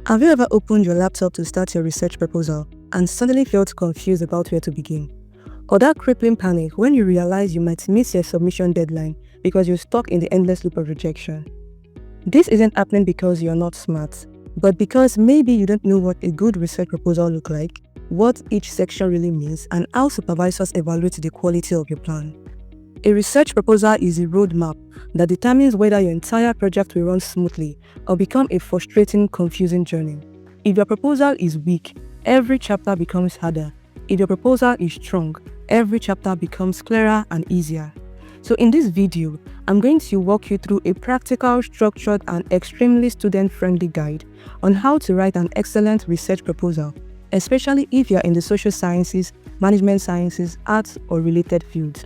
Have you ever opened your laptop to start your research proposal and suddenly felt confused about where to begin? Or that crippling panic when you realize you might miss your submission deadline because you're stuck in the endless loop of rejection? This isn't happening because you're not smart, but because maybe you don't know what a good research proposal looks like, what each section really means, and how supervisors evaluate the quality of your plan. A research proposal is a roadmap that determines whether your entire project will run smoothly or become a frustrating, confusing journey. If your proposal is weak, every chapter becomes harder. If your proposal is strong, every chapter becomes clearer and easier. So in this video, I'm going to walk you through a practical, structured, and extremely student-friendly guide on how to write an excellent research proposal, especially if you're in the social sciences, management sciences, arts, or related fields.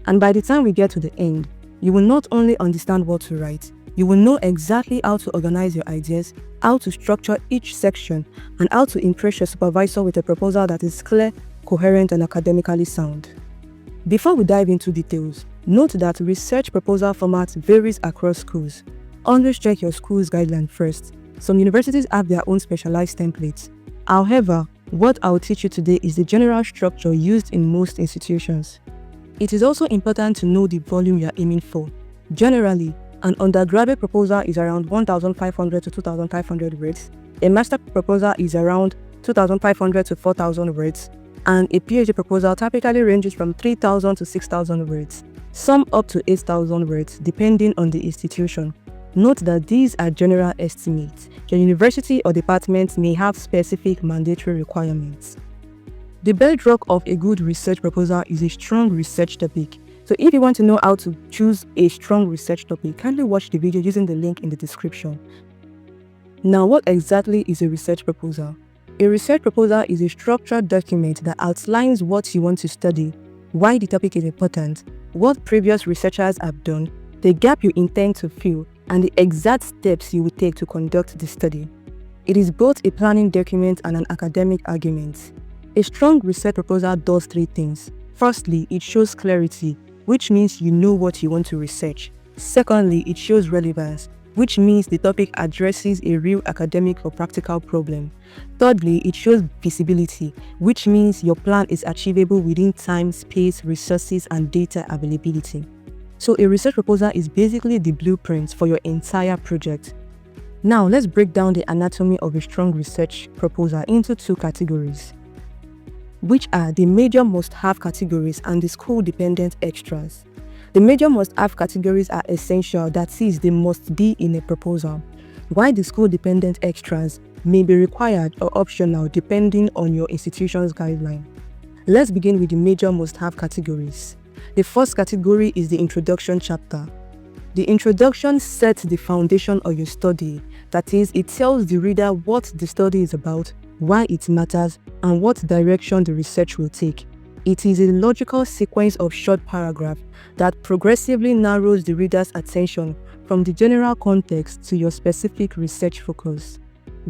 And by the time we get to the end, you will not only understand what to write, you will know exactly how to organize your ideas, how to structure each section, and how to impress your supervisor with a proposal that is clear, coherent, and academically sound. Before we dive into details, note that research proposal format varies across schools. Always check your school's guideline first. Some universities have their own specialized templates. However, what I'll teach you today is the general structure used in most institutions. It is also important to know the volume you are aiming for. Generally, an undergraduate proposal is around 1,500 to 2,500 words, a master proposal is around 2,500 to 4,000 words, and a PhD proposal typically ranges from 3,000 to 6,000 words, some up to 8,000 words, depending on the institution. Note that these are general estimates. Your university or department may have specific mandatory requirements. The bedrock of a good research proposal is a strong research topic. So if you want to know how to choose a strong research topic, kindly watch the video using the link in the description. Now, what exactly is a research proposal? A research proposal is a structured document that outlines what you want to study, why the topic is important, what previous researchers have done, the gap you intend to fill, and the exact steps you will take to conduct the study. It is both a planning document and an academic argument. A strong research proposal does three things. Firstly, it shows clarity, which means you know what you want to research. Secondly, it shows relevance, which means the topic addresses a real academic or practical problem. Thirdly, it shows feasibility, which means your plan is achievable within time, space, resources, and data availability. So a research proposal is basically the blueprint for your entire project. Now, let's break down the anatomy of a strong research proposal into two categories, which are the major must-have categories and the school-dependent extras. The major must-have categories are essential, that is, they must be in a proposal, while the school-dependent extras may be required or optional depending on your institution's guideline. Let's begin with the major must-have categories. The first category is the introduction chapter. The introduction sets the foundation of your study, that is, it tells the reader what the study is about, why it matters, and what direction the research will take. It is a logical sequence of short paragraphs that progressively narrows the reader's attention from the general context to your specific research focus.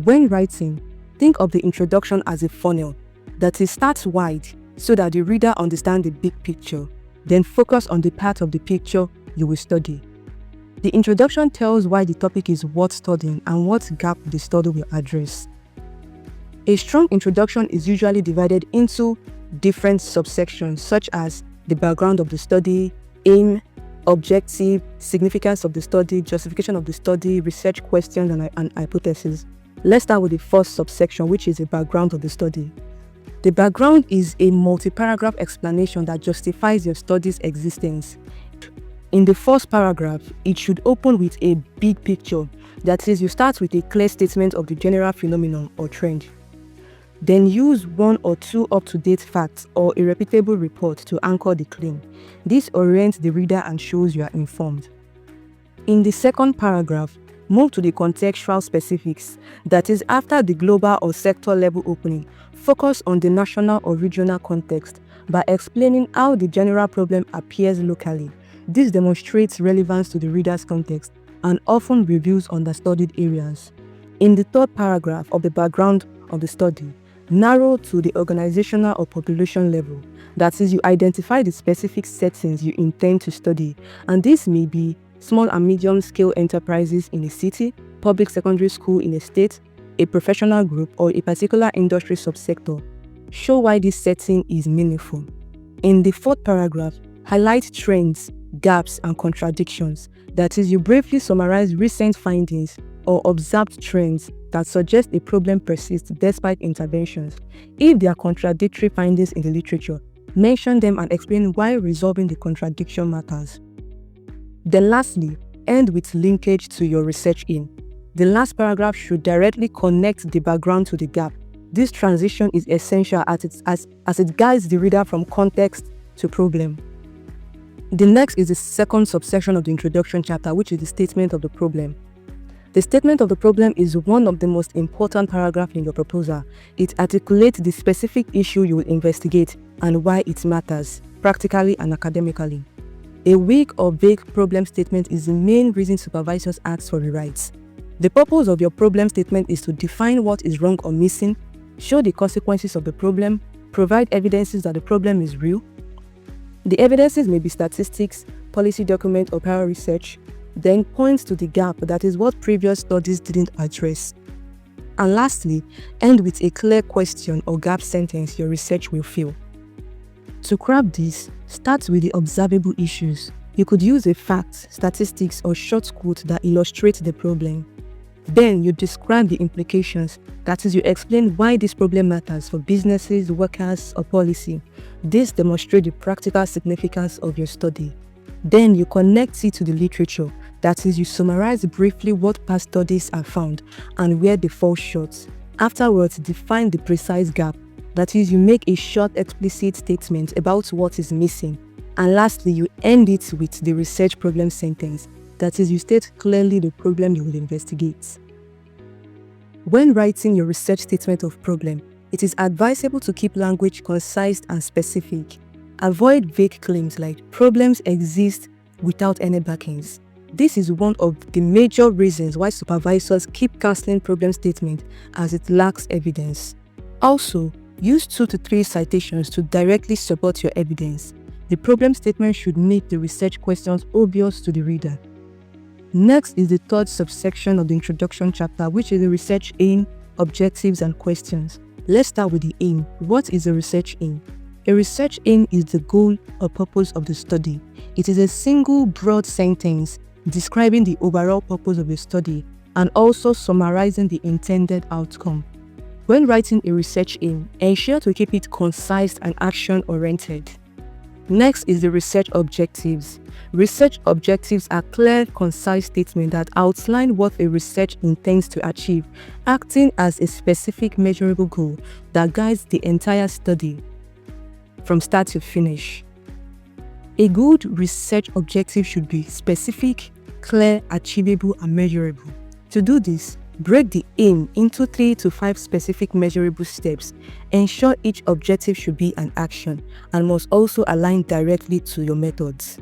When writing, think of the introduction as a funnel, that is, start wide so that the reader understands the big picture, then focus on the part of the picture you will study. The introduction tells why the topic is worth studying and what gap the study will address. A strong introduction is usually divided into different subsections such as the background of the study, aim, objective, significance of the study, justification of the study, research questions, and hypotheses. Let's start with the first subsection, which is the background of the study. The background is a multi-paragraph explanation that justifies your study's existence. In the first paragraph, it should open with a big picture, that is, you start with a clear statement of the general phenomenon or trend. Then use one or two up-to-date facts or a reputable report to anchor the claim. This orients the reader and shows you are informed. In the second paragraph, move to the contextual specifics, that is, after the global or sector level opening, focus on the national or regional context by explaining how the general problem appears locally. This demonstrates relevance to the reader's context and often reveals understudied areas. In the third paragraph of the background of the study, narrow to the organizational or population level, that is, you identify the specific settings you intend to study, and this may be small and medium scale enterprises in a city, public secondary school in a state, a professional group, or a particular industry subsector. Show why this setting is meaningful. In the fourth paragraph, highlight trends, gaps, and contradictions. That is, you briefly summarize recent findings or observed trends that suggest a problem persists despite interventions. If there are contradictory findings in the literature, mention them and explain why resolving the contradiction matters. Then lastly, end with linkage to your research aim. The last paragraph should directly connect the background to the gap. This transition is essential as it guides the reader from context to problem. The next is the second subsection of the introduction chapter, which is the statement of the problem. The statement of the problem is one of the most important paragraphs in your proposal. It articulates the specific issue you will investigate and why it matters, practically and academically. A weak or vague problem statement is the main reason supervisors ask for rewrites. The purpose of your problem statement is to define what is wrong or missing, show the consequences of the problem, provide evidences that the problem is real. The evidences may be statistics, policy document, or prior research. Then point to the gap, that is what previous studies didn't address. And lastly, end with a clear question or gap sentence your research will fill. To craft this, start with the observable issues. You could use a fact, statistics, or short quote that illustrate the problem. Then you describe the implications, that is, you explain why this problem matters for businesses, workers, or policy. This demonstrates the practical significance of your study. Then you connect it to the literature, that is, you summarize briefly what past studies have found and where they fall short. Afterwards, define the precise gap, that is, you make a short explicit statement about what is missing. And lastly, you end it with the research problem sentence, that is, you state clearly the problem you will investigate. When writing your research statement of problem, it is advisable to keep language concise and specific. Avoid vague claims like problems exist without any backings. This is one of the major reasons why supervisors keep cancelling problem statement, as it lacks evidence. Also, use 2 to 3 citations to directly support your evidence. The problem statement should make the research questions obvious to the reader. Next is the third subsection of the introduction chapter, which is the research aim, objectives, and questions. Let's start with the aim. What is a research aim? A research aim is the goal or purpose of the study. It is a single broad sentence describing the overall purpose of the study and also summarizing the intended outcome. When writing a research aim, ensure to keep it concise and action-oriented. Next is the research objectives. Research objectives are clear, concise statements that outline what a research intends to achieve, acting as a specific measurable goal that guides the entire study from start to finish. A good research objective should be specific, clear, achievable, and measurable. To do this, break the aim into 3 to 5 specific measurable steps. Ensure each objective should be an action and must also align directly to your methods.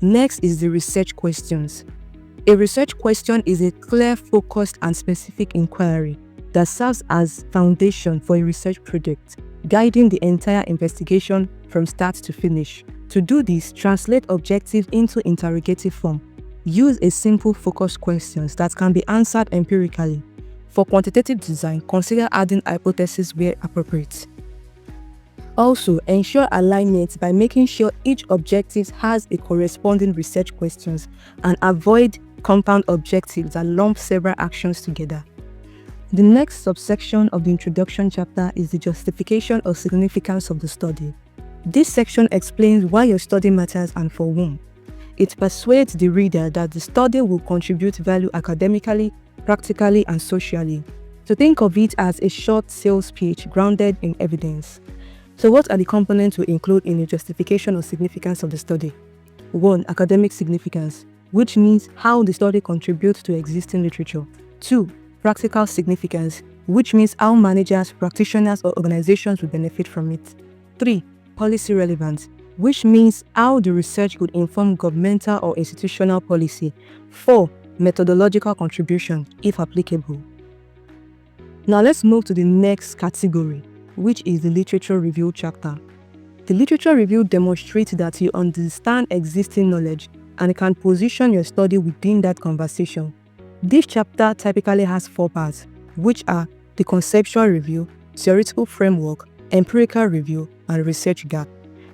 Next is the research questions. A research question is a clear, focused, and specific inquiry that serves as foundation for a research project, guiding the entire investigation from start to finish. To do this, translate objectives into interrogative form. Use a simple focused questions that can be answered empirically. For quantitative design, consider adding hypotheses where appropriate. Also, ensure alignment by making sure each objective has a corresponding research questions and avoid compound objectives that lump several actions together. The next subsection of the introduction chapter is the justification or significance of the study. This section explains why your study matters and for whom. It persuades the reader that the study will contribute value academically, practically, and socially. So think of it as a short sales pitch grounded in evidence. So what are the components we include in the justification or significance of the study? 1. Academic significance, which means how the study contributes to existing literature. 2. Practical significance, which means how managers, practitioners, or organizations will benefit from it. 3. Policy relevance, which means how the research could inform governmental or institutional policy. 4. Methodological contribution, if applicable. Now let's move to the next category, which is the literature review chapter. The literature review demonstrates that you understand existing knowledge and can position your study within that conversation. This chapter typically has 4 parts, which are the conceptual review, theoretical framework, empirical review, and research gap.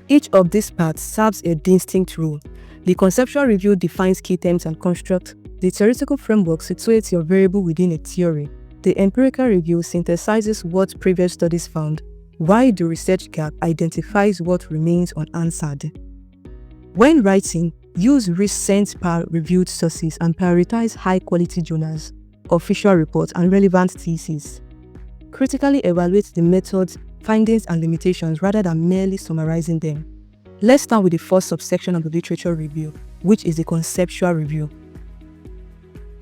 Each of these parts serves a distinct role. The conceptual review defines key terms and constructs. The theoretical framework situates your variable within a theory. The empirical review synthesizes what previous studies found, while the research gap identifies what remains unanswered. When writing, use recent peer-reviewed sources and prioritize high-quality journals, official reports, and relevant theses. Critically evaluate the methods, findings, and limitations rather than merely summarizing them. Let's start with the first subsection of the literature review, which is the conceptual review.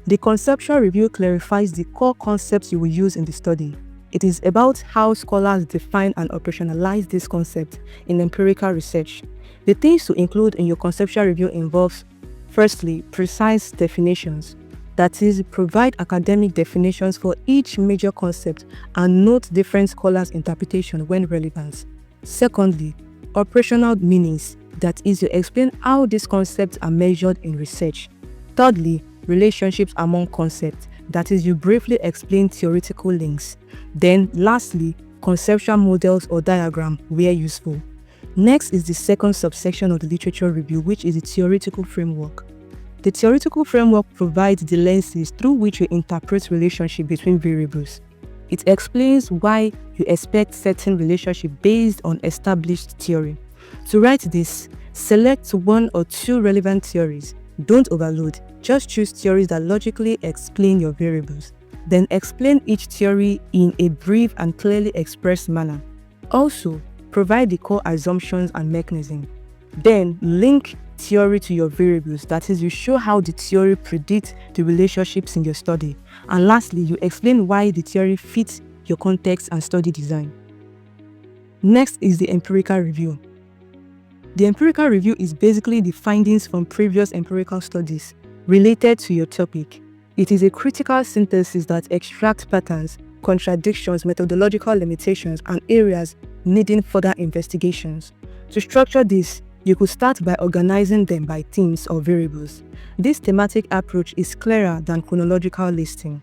The conceptual review clarifies the core concepts you will use in the study. It is about how scholars define and operationalize this concept in empirical research. The things to include in your conceptual review involves, firstly, precise definitions. That is, provide academic definitions for each major concept and note different scholars' interpretation when relevant. Secondly, operational meanings. That is, you explain how these concepts are measured in research. Thirdly, relationships among concepts. That is, you briefly explain theoretical links. Then, lastly, conceptual models or diagram where useful. Next is the second subsection of the literature review, which is the theoretical framework. The theoretical framework provides the lenses through which you interpret relationship between variables. It explains why you expect certain relationship based on established theory. To write this, select one or two relevant theories. Don't overload, just choose theories that logically explain your variables. Then explain each theory in a brief and clearly expressed manner. Also, provide the core assumptions and mechanism. Then link theory to your variables, that is, you show how the theory predicts the relationships in your study. And lastly, you explain why the theory fits your context and study design. Next is the empirical review. The empirical review is basically the findings from previous empirical studies related to your topic. It is a critical synthesis that extracts patterns, contradictions, methodological limitations, and areas needing further investigations. To structure this, you could start by organizing them by themes or variables. This thematic approach is clearer than chronological listing.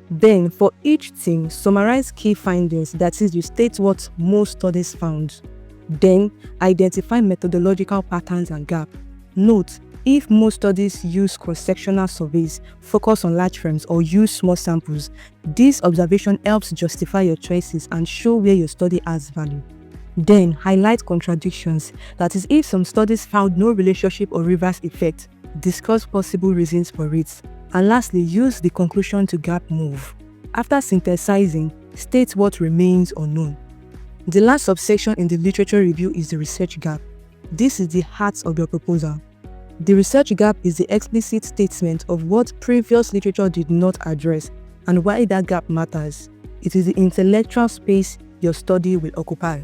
Then, for each theme, summarize key findings, that is, you state what most studies found. Then, identify methodological patterns and gaps. Note, if most studies use cross-sectional surveys, focus on large firms, or use small samples, this observation helps justify your choices and show where your study adds value. Then, highlight contradictions, that is, if some studies found no relationship or reverse effect, discuss possible reasons for it. And lastly, use the conclusion to gap move. After synthesizing, state what remains unknown. The last subsection in the literature review is the research gap. This is the heart of your proposal. The research gap is the explicit statement of what previous literature did not address and why that gap matters. It is the intellectual space your study will occupy.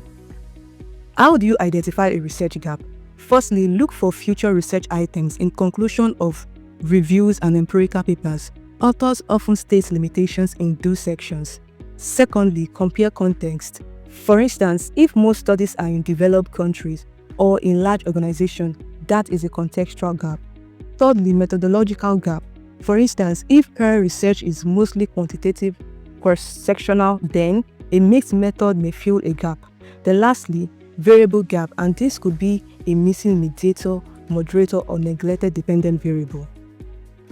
How do you identify a research gap? Firstly, look for future research items in conclusion of reviews and empirical papers. Authors often state limitations in those sections. Secondly, compare context. For instance, if most studies are in developed countries or in large organizations, that is a contextual gap. Thirdly, methodological gap. For instance, if peer research is mostly quantitative, cross-sectional, then a mixed method may fill a gap. Then lastly, variable gap, and this could be a missing mediator, moderator, or neglected dependent variable.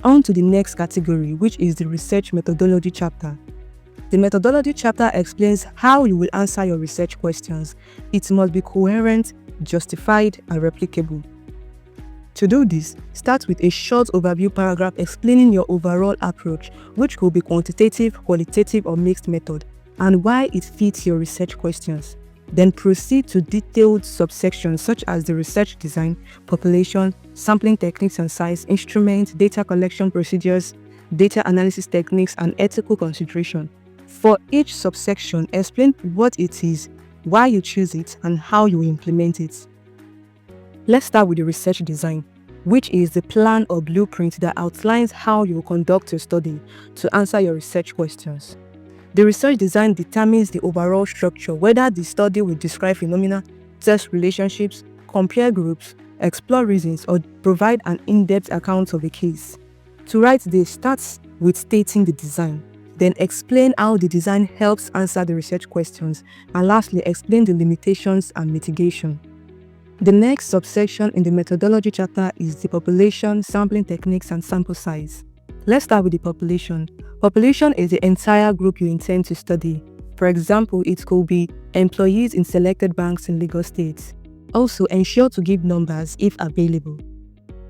On to the next category, which is the research methodology chapter. The methodology chapter explains how you will answer your research questions. It must be coherent, justified, and replicable. To do this, start with a short overview paragraph explaining your overall approach, which could be quantitative, qualitative, or mixed method, and why it fits your research questions. Then proceed to detailed subsections such as the research design, population, sampling techniques and size, instruments, data collection procedures, data analysis techniques, and ethical consideration. For each subsection, explain what it is, why you choose it, and how you implement it. Let's start with the research design, which is the plan or blueprint that outlines how you will conduct your study to answer your research questions. The research design determines the overall structure, whether the study will describe phenomena, test relationships, compare groups, explore reasons, or provide an in-depth account of a case. To write this, start with stating the design. Then explain how the design helps answer the research questions. And lastly, explain the limitations and mitigation. The next subsection in the methodology chapter is the population, sampling techniques, and sample size. Let's start with the population. Population is the entire group you intend to study. For example, it could be employees in selected banks in Lagos State. Also, ensure to give numbers if available.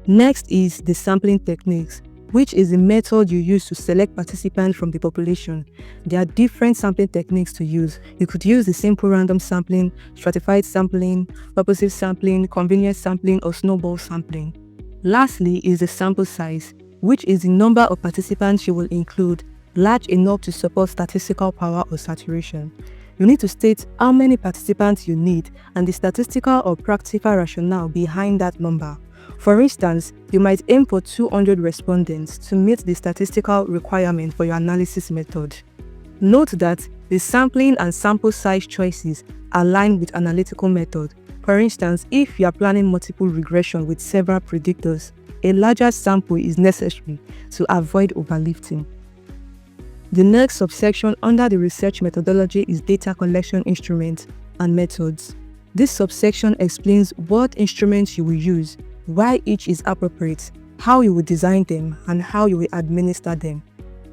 Next is the sampling techniques, which is the method you use to select participants from the population. There are different sampling techniques to use. You could use the simple random sampling, stratified sampling, purposive sampling, convenience sampling, or snowball sampling. Lastly is the sample size, which is the number of participants you will include, large enough to support statistical power or saturation. You need to state how many participants you need and the statistical or practical rationale behind that number. For instance, you might aim for 200 respondents to meet the statistical requirement for your analysis method. Note that the sampling and sample size choices align with analytical method. For instance, if you are planning multiple regression with several predictors, a larger sample is necessary to avoid overlifting. The next subsection under the research methodology is data collection instruments and methods. This subsection explains what instruments you will use, why each is appropriate, how you will design them, and how you will administer them.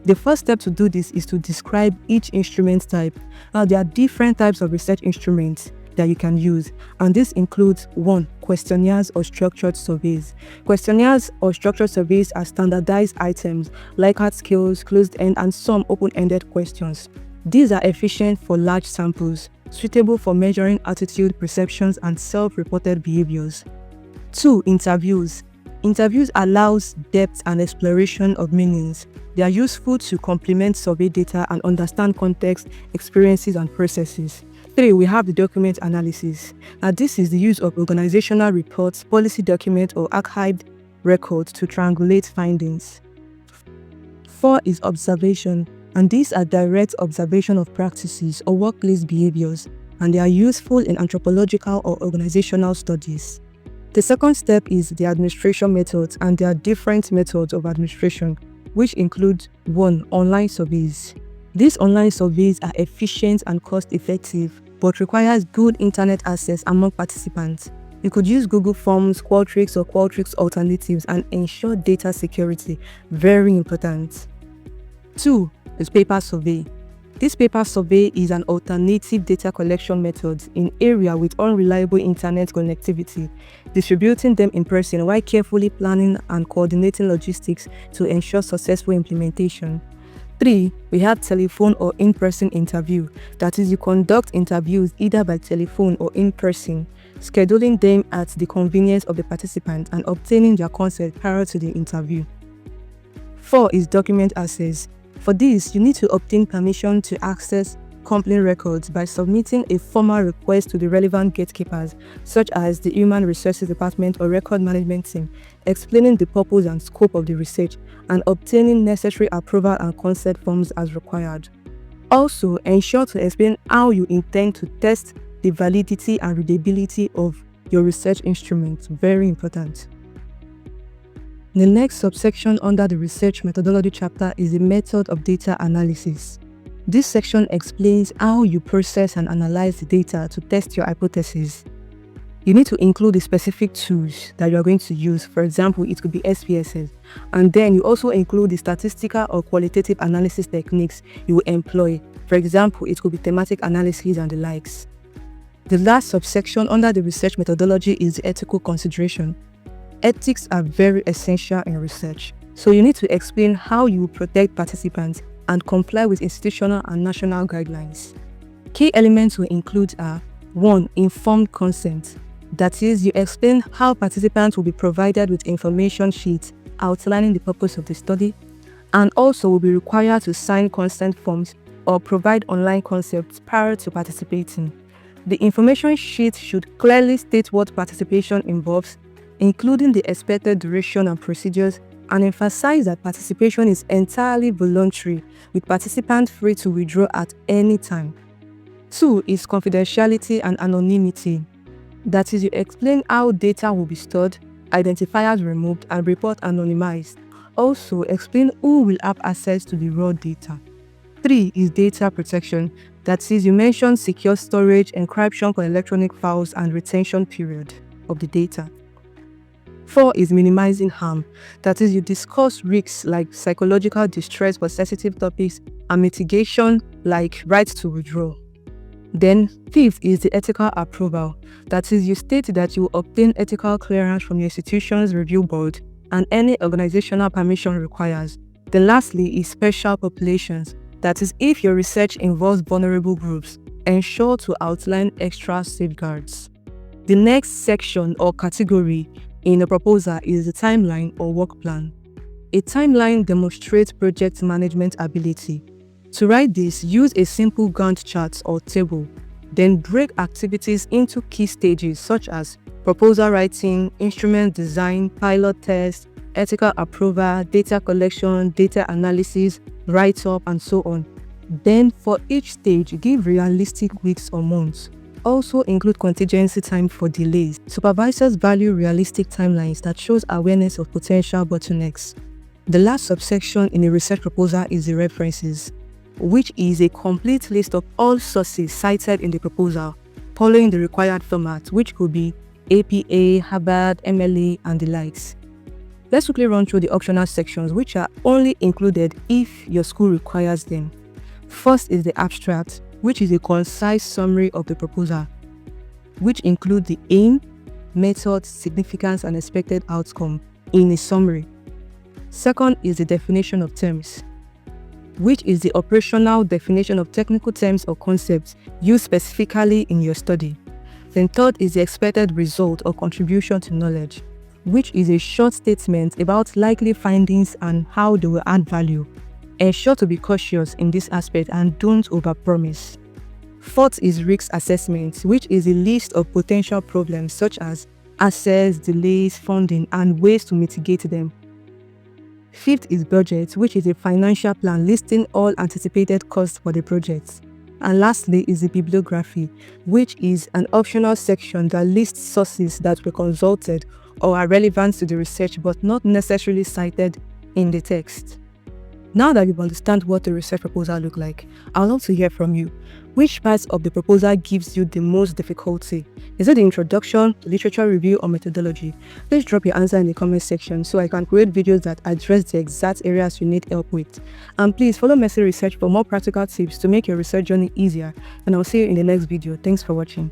The first step to do this is to describe each instrument type. Now, there are different types of research instruments that you can use, and this includes 1. Questionnaires or structured surveys. Questionnaires or structured surveys are standardized items, Likert scales, closed-end, and some open-ended questions. These are efficient for large samples, suitable for measuring attitude, perceptions, and self-reported behaviors. 2. Interviews. Interviews allows depth and exploration of meanings. They are useful to complement survey data and understand context, experiences, and processes. 3. We have the document analysis. Now, this is the use of organizational reports, policy documents, or archived records to triangulate findings. 4 is observation, and these are direct observation of practices or workplace behaviors, and they are useful in anthropological or organizational studies. The second step is the administration methods, and there are different methods of administration, which include 1. Online surveys. These online surveys are efficient and cost-effective, but requires good internet access among participants. You could use Google Forms, Qualtrics, or Qualtrics alternatives and ensure data security. Very important. 2 is paper survey. This paper survey is an alternative data collection method in area with unreliable internet connectivity, distributing them in person while carefully planning and coordinating logistics to ensure successful implementation. 3. We have telephone or in-person interview. That is, you conduct interviews either by telephone or in person, scheduling them at the convenience of the participant and obtaining their consent prior to the interview. 4 is document access. For this, you need to obtain permission to access company records by submitting a formal request to the relevant gatekeepers, such as the Human Resources Department or Record Management Team, explaining the purpose and scope of the research, and obtaining necessary approval and consent forms as required. Also, ensure to explain how you intend to test the validity and readability of your research instruments. Very important. The next subsection under the research methodology chapter is the method of data analysis. This section explains how you process and analyze the data to test your hypothesis. You need to include the specific tools that you are going to use. For example, it could be SPSS. And then you also include the statistical or qualitative analysis techniques you will employ. For example, it could be thematic analysis and the likes. The last subsection under the research methodology is the ethical consideration. Ethics are very essential in research, so you need to explain how you will protect participants and comply with institutional and national guidelines. Key elements will include 1. Informed consent. That is, you explain how participants will be provided with information sheets outlining the purpose of the study, and also will be required to sign consent forms or provide online concepts prior to participating. The information sheet should clearly state what participation involves, including the expected duration and procedures, and emphasize that participation is entirely voluntary, with participants free to withdraw at any time. 2 is confidentiality and anonymity. That is, you explain how data will be stored, identifiers removed, and report anonymized. Also, explain who will have access to the raw data. 3 is data protection. That is, you mentioned secure storage, encryption for electronic files, and retention period of the data. 4 is minimizing harm. That is, you discuss risks like psychological distress for sensitive topics and mitigation like right to withdraw. Then 5th is the ethical approval. That is, you state that you will obtain ethical clearance from your institution's review board and any organizational permission requires. Then lastly is special populations. That is, if your research involves vulnerable groups, ensure to outline extra safeguards. The next section or category in a proposal is the timeline or work plan. A timeline demonstrates project management ability. To write this, use a simple Gantt chart or table. Then break activities into key stages such as proposal writing, instrument design, pilot test, ethical approval, data collection, data analysis, write-up, and so on. Then for each stage, give realistic weeks or months. Also include contingency time for delays. Supervisors value realistic timelines that shows awareness of potential bottlenecks. The last subsection in a research proposal is the references, which is a complete list of all sources cited in the proposal, following the required format, which could be APA, Harvard, MLA, and the likes. Let's quickly run through the optional sections, which are only included if your school requires them. First is the abstract, which is a concise summary of the proposal, which includes the aim, method, significance, and expected outcome in a summary. Second is the definition of terms, which is the operational definition of technical terms or concepts used specifically in your study. Then third is the expected result or contribution to knowledge, which is a short statement about likely findings and how they will add value. Ensure to be cautious in this aspect and don't overpromise. Fourth is risk assessment, which is a list of potential problems such as access, delays, funding, and ways to mitigate them. Fifth is budget, which is a financial plan listing all anticipated costs for the project. And lastly is the bibliography, which is an optional section that lists sources that were consulted or are relevant to the research but not necessarily cited in the text. Now that you've understand what the research proposal looks like, I would love to hear from you. Which parts of the proposal gives you the most difficulty? Is it the introduction, literature review, or methodology? Please drop your answer in the comment section so I can create videos that address the exact areas you need help with. And please follow Messy Research for more practical tips to make your research journey easier. And I'll see you in the next video. Thanks for watching.